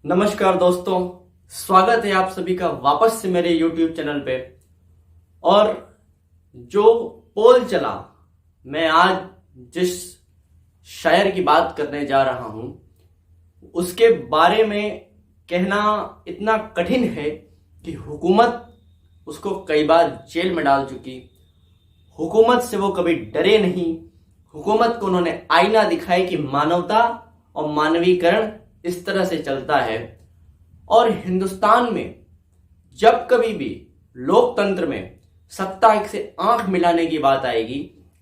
नमस्कार दोस्तों, स्वागत है आप सभी का वापस से मेरे YouTube चैनल पे। और जो पोल चला, मैं आज जिस शायर की बात करने जा रहा हूं उसके बारे में कहना इतना कठिन है कि हुकूमत उसको कई बार जेल में डाल चुकी। हुकूमत से वो कभी डरे नहीं। हुकूमत को उन्होंने आईना दिखाया कि मानवता और मानवीकरण इस तरह से चलता है। और हिंदुस्तान में जब कभी भी लोकतंत्र में सत्ता से आंख मिलाने की बात आएगी,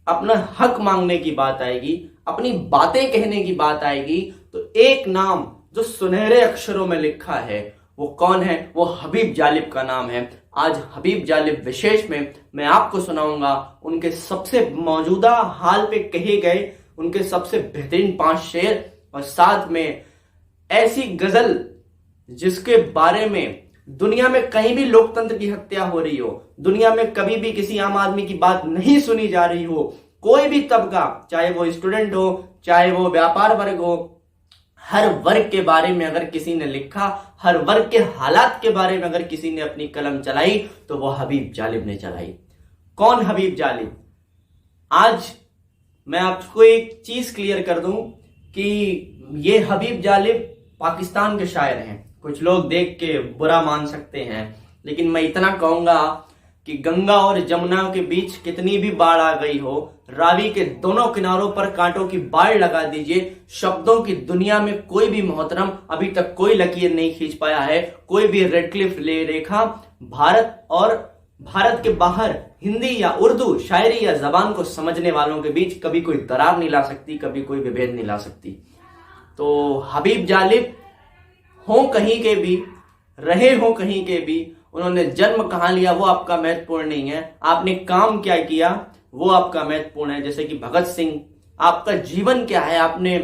अपना हक मांगने की बात आएगी, अपनी बातें कहने की बात आएगी, तो एक नाम जो सुनहरे अक्षरों में लिखा है वो कौन है? वो हबीब जालिब का नाम है। आज हबीब जालिब विशेष में मैं आपको सुनाऊंगा उनके सबसे मौजूदा हाल पे कहे गए उनके सबसे बेहतरीन 5 शेर, और साथ में ऐसी गजल जिसके बारे में दुनिया में कहीं भी लोकतंत्र की हत्या हो रही हो, दुनिया में कभी भी किसी आम आदमी की बात नहीं सुनी जा रही हो, कोई भी तबका, चाहे वो स्टूडेंट हो, चाहे वो व्यापार वर्ग हो, हर वर्ग के बारे में अगर किसी ने लिखा, हर वर्ग के हालात के बारे में अगर किसी ने अपनी कलम चलाई, तो वो हबीब जालिब ने चलाई। कौन हबीब जालिब? आज मैं आपको एक चीज क्लियर कर दूं कि ये हबीब जालिब पाकिस्तान के शायर हैं। कुछ लोग देख के बुरा मान सकते हैं, लेकिन मैं इतना कहूंगा कि गंगा और जमुना के बीच कितनी भी बाढ़ आ गई हो, रावी के दोनों किनारों पर कांटों की बाढ़ लगा दीजिए। शब्दों की दुनिया में कोई भी मोहतरम अभी तक कोई लकीर नहीं खींच पाया है, कोई भी रेड क्लिफ ले रेखा भारत और भारत के बाहर हिंदी या उर्दू शायरी या जबान को समझने वालों के बीच कभी कोई दरार नहीं ला सकती, कभी कोई विभेद नहीं ला सकती। तो हबीब जालिब हो कहीं के भी, रहे हो कहीं के भी, उन्होंने जन्म कहां लिया वो आपका महत्वपूर्ण नहीं है, आपने काम क्या किया वो आपका महत्वपूर्ण है। जैसे कि भगत सिंह, आपका जीवन क्या है? आपने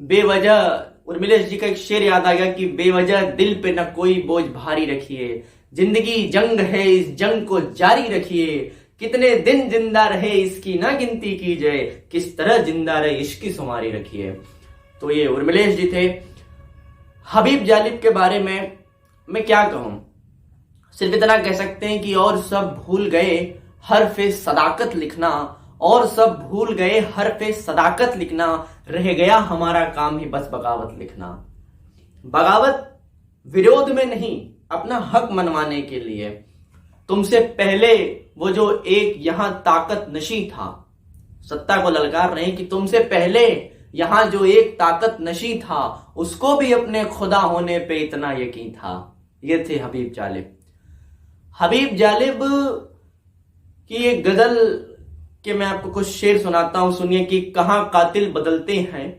बेवजह, उर्मिलेश जी का एक शेर याद आ गया कि बेवजह दिल पे न कोई बोझ भारी रखिए, जिंदगी जंग है इस जंग को जारी रखिए, कितने दिन जिंदा रहे इसकी ना गिनती कीजिए, किस तरह जिंदा रहे इसकी शुमारी रखिए। तो ये उर्मिलेश जी थे। हबीब जालिब के बारे में मैं क्या कहूं, सिर्फ इतना कह सकते हैं कि और सब भूल गए हरफे सदाकत लिखना, और सब भूल गए हरफे सदाकत लिखना, रह गया हमारा काम ही बस बगावत लिखना। बगावत विरोध में नहीं, अपना हक मनवाने के लिए। तुमसे पहले वो जो एक यहां ताकत नशी था, सत्ता को ललकार रहे कि तुमसे पहले यहां जो एक ताकत नशी था उसको भी अपने खुदा होने पे इतना यकीन था। ये थे हबीब जालिब। हबीब जालिब की एक गजल के मैं आपको कुछ शेर सुनाता हूं, सुनिए कि कहां कातिल बदलते हैं,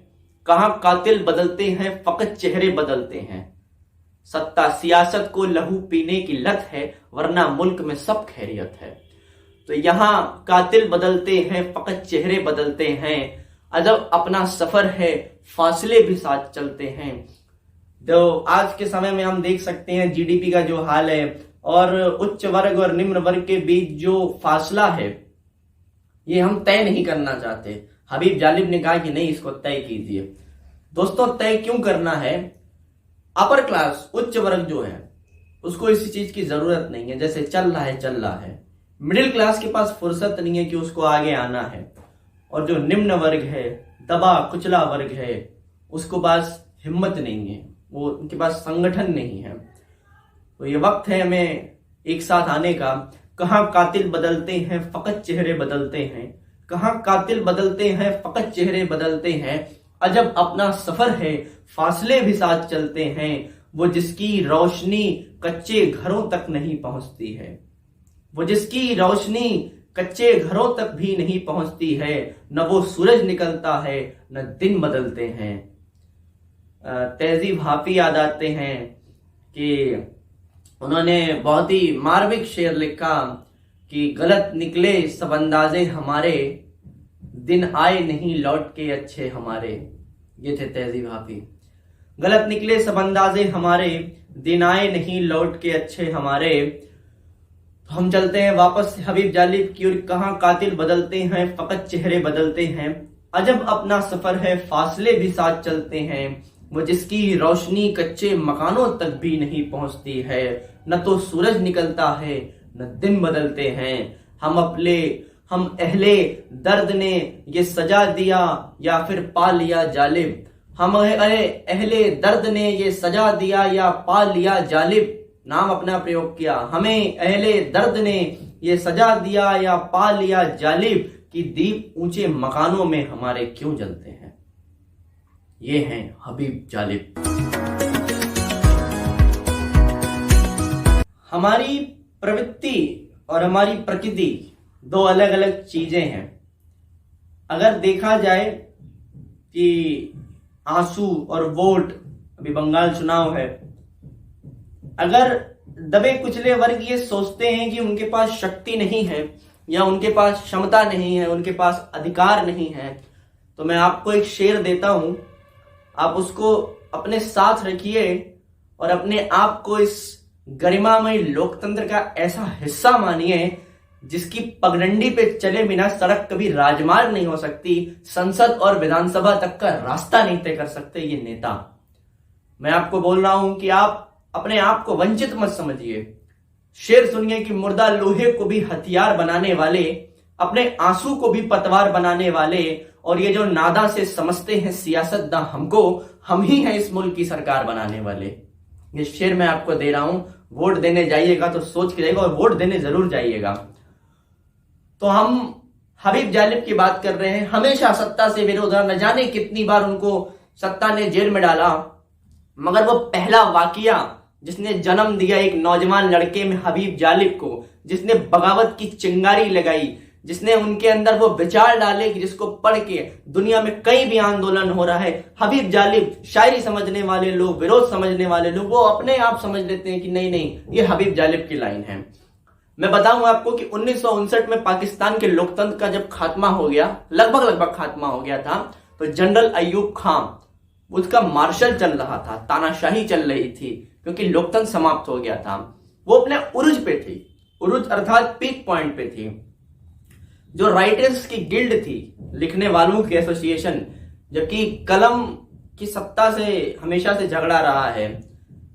कहां कातिल बदलते हैं, फकत चेहरे बदलते हैं। सत्ता सियासत को लहू पीने की लत है, वरना मुल्क में सब खैरियत है। तो यहां कातिल बदलते हैं, फकत चेहरे बदलते हैं, अजब अपना सफर है, फासले भी साथ चलते हैं। जो आज के समय में हम देख सकते हैं जीडीपी का जो हाल है और उच्च वर्ग और निम्न वर्ग के बीच जो फासला है, ये हम तय नहीं करना चाहते। हबीब जालिब ने कहा कि नहीं, इसको तय कीजिए। दोस्तों, तय क्यों करना है? अपर क्लास, उच्च वर्ग जो है उसको इसी चीज की जरूरत नहीं है, जैसे चल रहा है चल रहा है। मिडिल क्लास के पास फुर्सत नहीं है कि उसको आगे आना है, और जो निम्न वर्ग है, दबा कुचला वर्ग है, उसको पास हिम्मत नहीं है, वो उनके पास संगठन नहीं है। तो ये वक्त है हमें एक साथ आने का। कहां कातिल बदलते हैं, फकत चेहरे बदलते हैं, कहां कातिल बदलते हैं, फकत चेहरे बदलते हैं, अजब अपना सफर है, फासले भी साथ चलते हैं, वो जिसकी रोशनी कच्चे घरों तक नहीं पहुंचती है, वो जिसकी रोशनी कच्चे घरों तक भी नहीं पहुंचती है, न वो सूरज निकलता है न दिन बदलते हैं। तहजीब हाफी याद आते हैं कि उन्होंने बहुत ही मार्मिक शेर लिखा कि गलत निकले सब अंदाजे हमारे, दिन आए नहीं लौट के अच्छे हमारे। ये थे तहजीब हाफी। गलत निकले सब अंदाजे हमारे, दिन आए नहीं लौट के अच्छे हमारे। हम चलते हैं वापस हबीब जालिब की ओर। कहां कातिल बदलते हैं, फकत चेहरे बदलते हैं, अजब अपना सफर है, फासले भी साथ चलते हैं, वो जिसकी रोशनी कच्चे मकानों तक भी नहीं पहुंचती है। न तो सूरज निकलता है न दिन बदलते हैं। हम अहले दर्द ने ये सजा दिया या फिर पा लिया जालिब। हम अहले दर्द ने ये सजा दिया या पा लिया जालिब। नाम अपना प्रयोग किया। हमें अहले दर्द ने ये सजा दिया या पा लिया जालिब कि दीप ऊंचे मकानों में हमारे क्यों जलते हैं। ये हैं हबीब जालिब। हमारी प्रवृत्ति और हमारी प्रकृति दो अलग अलग चीजें हैं। अगर देखा जाए कि आंसू और वोट, अभी बंगाल चुनाव है, अगर दबे कुचले वर्ग ये सोचते हैं कि उनके पास शक्ति नहीं है या उनके पास क्षमता नहीं है, उनके पास अधिकार नहीं है, तो मैं आपको एक शेर देता हूं, आप उसको अपने साथ रखिए और अपने आप को इस गरिमामय लोकतंत्र का ऐसा हिस्सा मानिए जिसकी पगडंडी पे चले बिना सड़क कभी राजमार्ग नहीं हो सकती, संसद और विधानसभा तक का रास्ता नहीं तय कर सकते ये नेता। मैं आपको बोल रहा हूं कि आप अपने आप को वंचित मत समझिए। शेर सुनिए कि मुर्दा लोहे को भी हथियार बनाने वाले, अपने आंसू को भी पतवार बनाने वाले, और ये जो नादा से समझते हैं सियासतदां हमको, हम ही हैं इस मुल्क की सरकार बनाने वाले। ये शेर मैं आपको दे रहा हूं। वोट देने जाइएगा तो सोच के जाइएगा और वोट देने जरूर जाइएगा। तो हम हबीब जालिब की बात कर रहे हैं। हमेशा सत्ता से विरोध, न जाने कितनी बार उनको सत्ता ने जेल में डाला, मगर वो पहला वाकया जिसने जन्म दिया एक नौजवान लड़के में हबीब जालिब को, जिसने बगावत की चिंगारी लगाई, जिसने उनके अंदर वो विचार डाले कि जिसको पढ़ के दुनिया में कहीं भी आंदोलन हो रहा है, हबीब जालिब, शायरी समझने वाले लोग, विरोध समझने वाले लोग, वो अपने आप समझ लेते हैं कि नहीं नहीं ये हबीब जालिब की लाइन है। मैं बताऊं आपको कि 1959 में पाकिस्तान के लोकतंत्र का जब खात्मा हो गया, लगभग खात्मा हो गया था, तो जनरल अयूब खान, उसका मार्शल चल रहा था, तानाशाही चल रही थी क्योंकि लोकतंत्र समाप्त हो गया था। वो अपने उरुज पे थी, उरुज अर्थात पीक पॉइंट पे थी। जो राइटर्स की गिल्ड थी, लिखने वालों की एसोसिएशन, जबकि कलम की सत्ता से हमेशा से झगड़ा रहा है,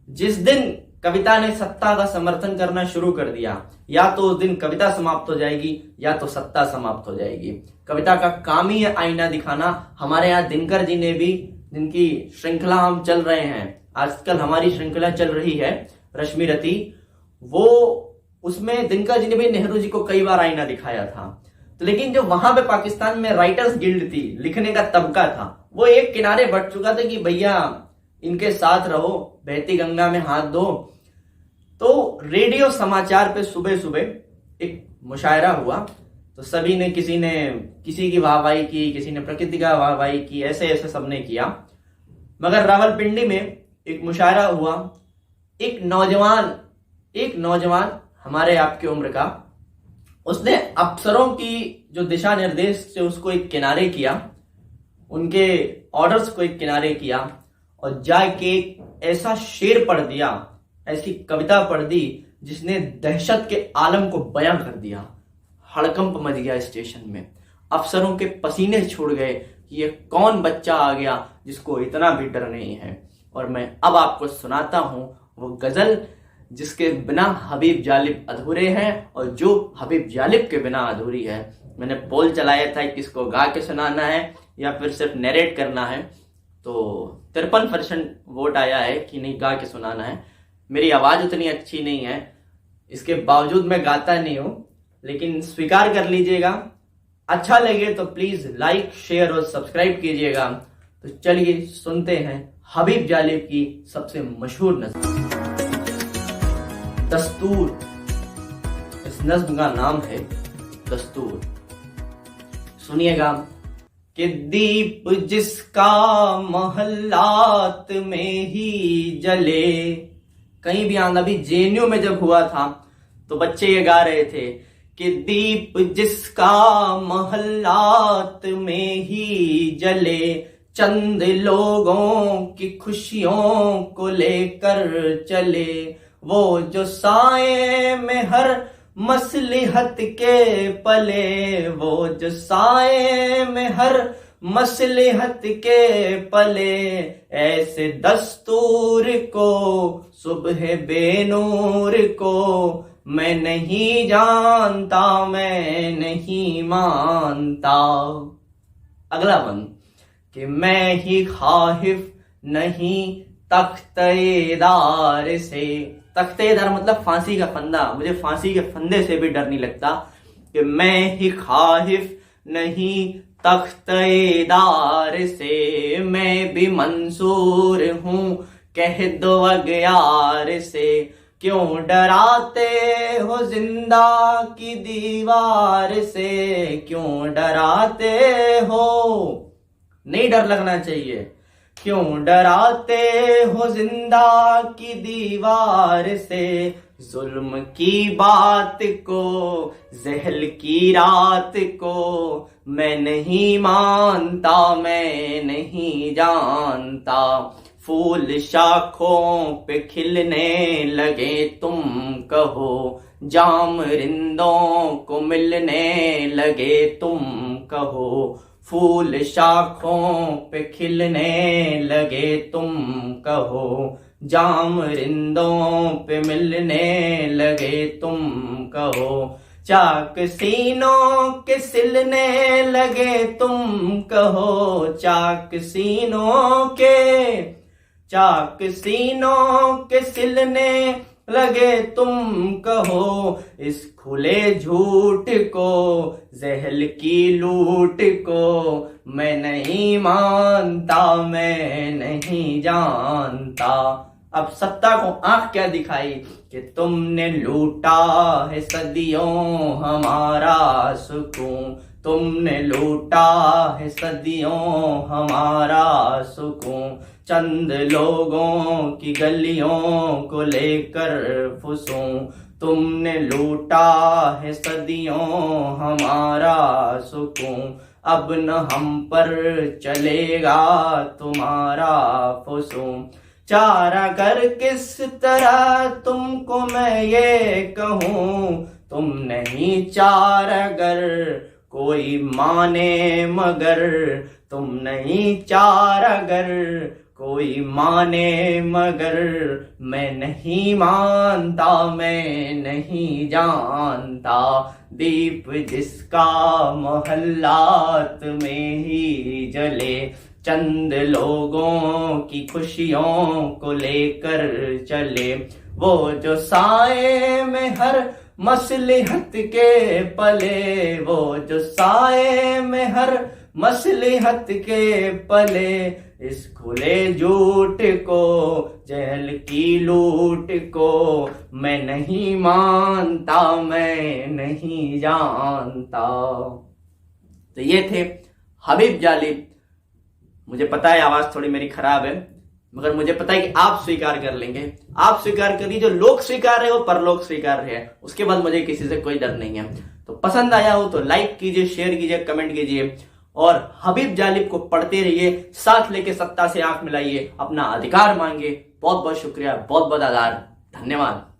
जिस दिन कविता ने सत्ता का समर्थन करना शुरू कर दिया, या तो उस दिन कविता समाप्त हो जाएगी या तो सत्ता समाप्त हो जाएगी। कविता का काम ही है आईना दिखाना। हमारे यहाँ दिनकर जी ने भी, जिनकी श्रृंखला हम चल रहे हैं, आजकल हमारी श्रृंखला चल रही है रश्मि रति, वो उसमें दिनकर जी ने भी नेहरू जी को कई बार आईना दिखाया था। तो लेकिन जो वहां पे पाकिस्तान में राइटर्स गिल्ड थी, लिखने का तबका था, वो एक किनारे बढ़ चुका था कि भैया इनके साथ रहो, बहती गंगा में हाथ धो। तो रेडियो समाचार पे सुबह सुबह एक मुशायरा हुआ, तो सभी ने, किसी की वाहवाही की, किसी ने प्रकृति का वाहवाही की, ऐसे ऐसे सबने किया। मगर रावलपिंडी में एक मुशायरा हुआ, एक नौजवान हमारे आपकी उम्र का, उसने अफसरों की जो दिशा निर्देश से उसको एक किनारे किया, उनके ऑर्डर्स को एक किनारे किया और जाके ऐसा शेर पढ़ दिया, ऐसी कविता पढ़ दी जिसने दहशत के आलम को बयां कर दिया। हड़कंप मच गया स्टेशन में, अफसरों के पसीने छूट गए कि ये कौन बच्चा आ गया जिसको इतना भी डर नहीं है। और मैं अब आपको सुनाता हूं वो गजल जिसके बिना हबीब जालिब अधूरे हैं और जो हबीब जालिब के बिना अधूरी है। मैंने पोल चलाया था कि इसको गा के सुनाना है या फिर सिर्फ नरेट करना है, तो 53% वोट आया है कि नहीं गा के सुनाना है। मेरी आवाज उतनी अच्छी नहीं है, इसके बावजूद मैं गाता नहीं हूं, लेकिन स्वीकार कर लीजिएगा। अच्छा लगे तो प्लीज लाइक, शेयर और सब्सक्राइब कीजिएगा। तो चलिए सुनते हैं हबीब जालिब की सबसे मशहूर नज़्म दस्तूर। इस नज़्म का नाम है दस्तूर। सुनिएगा कि दीप जिसका मोहल्लात में ही जले, कहीं भी आना, अभी जेएनयू में जब हुआ था तो बच्चे ये गा रहे थे कि दीप जिसका मोहल्लात में ही जले, चंद लोगों की खुशियों को लेकर चले, वो जो साए में हर मसलिहत के पले, वो जो साए में हर मसलहत के पले, ऐसे दस्तूर को सुबह बेनूर को मैं नहीं जानता, मैं नहीं मानता। अगला बंद कि मैं ही खाहिफ नहीं तख्तेदार से। तख्तेदार मतलब फांसी का फंदा, मुझे फांसी के फंदे से भी डर नहीं लगता। कि मैं ही खाहिफ नहीं तख्तेदार से, मैं भी मंसूर हूं कह दो अगयार से। क्यों डराते हो जिंदा की दीवार से, क्यों डराते हो, नहीं डर लगना चाहिए। क्यों डराते हो जिंदा की दीवार से, जुल्म की बात को जहल की रात को मैं नहीं मानता, मैं नहीं जानता। फूल शाखों पे खिलने लगे तुम कहो, जाम रिंदों को मिलने लगे तुम कहो। फूल शाखों पे खिलने लगे तुम कहो, जाम रिंदों पे मिलने लगे तुम कहो। चाक सीनों के सिलने लगे तुम कहो, चाक सीनों के सिलने लगे तुम कहो। इस खुले झूठ को जहल की लूट को मैं नहीं मानता, मैं नहीं जानता। अब सत्ता को आंख क्या दिखाई कि तुमने लूटा है सदियों हमारा सुकून, तुमने लूटा है सदियों हमारा सुकून। चंद लोगों की गलियों को लेकर फुसूं, तुमने लूटा है सदियों हमारा सुकून। अब न हम पर चलेगा तुम्हारा फुसून। चारा कर किस तरह तुमको मैं ये कहूँ, तुम नहीं चारागर कोई माने मगर, तुम नहीं चारागर कोई माने मगर। मैं नहीं मानता, मैं नहीं जानता। दीप जिसका मोहल्लात में ही जले, चंद लोगों की खुशियों को लेकर चले। वो जो साए में हर मसलहत के पले, वो जो साए में हर मसलहत के पले। इस खुले झूठ को जहल की लूट को मैं नहीं मानता, मैं नहीं जानता। तो ये थे हबीब जालिब। मुझे पता है आवाज थोड़ी मेरी खराब है, मगर मुझे पता है कि आप स्वीकार कर लेंगे। आप स्वीकार करिए, जो लोग स्वीकार रहे हो परलोक स्वीकार रहे हैं, उसके बाद मुझे किसी से कोई डर नहीं है। तो पसंद आया हो तो लाइक कीजिए, शेयर कीजिए, कमेंट कीजिए और हबीब जालिब को पढ़ते रहिए। साथ लेके सत्ता से आंख मिलाइए, अपना अधिकार मांगिए। बहुत बहुत शुक्रिया, बहुत बहुत आभार, धन्यवाद।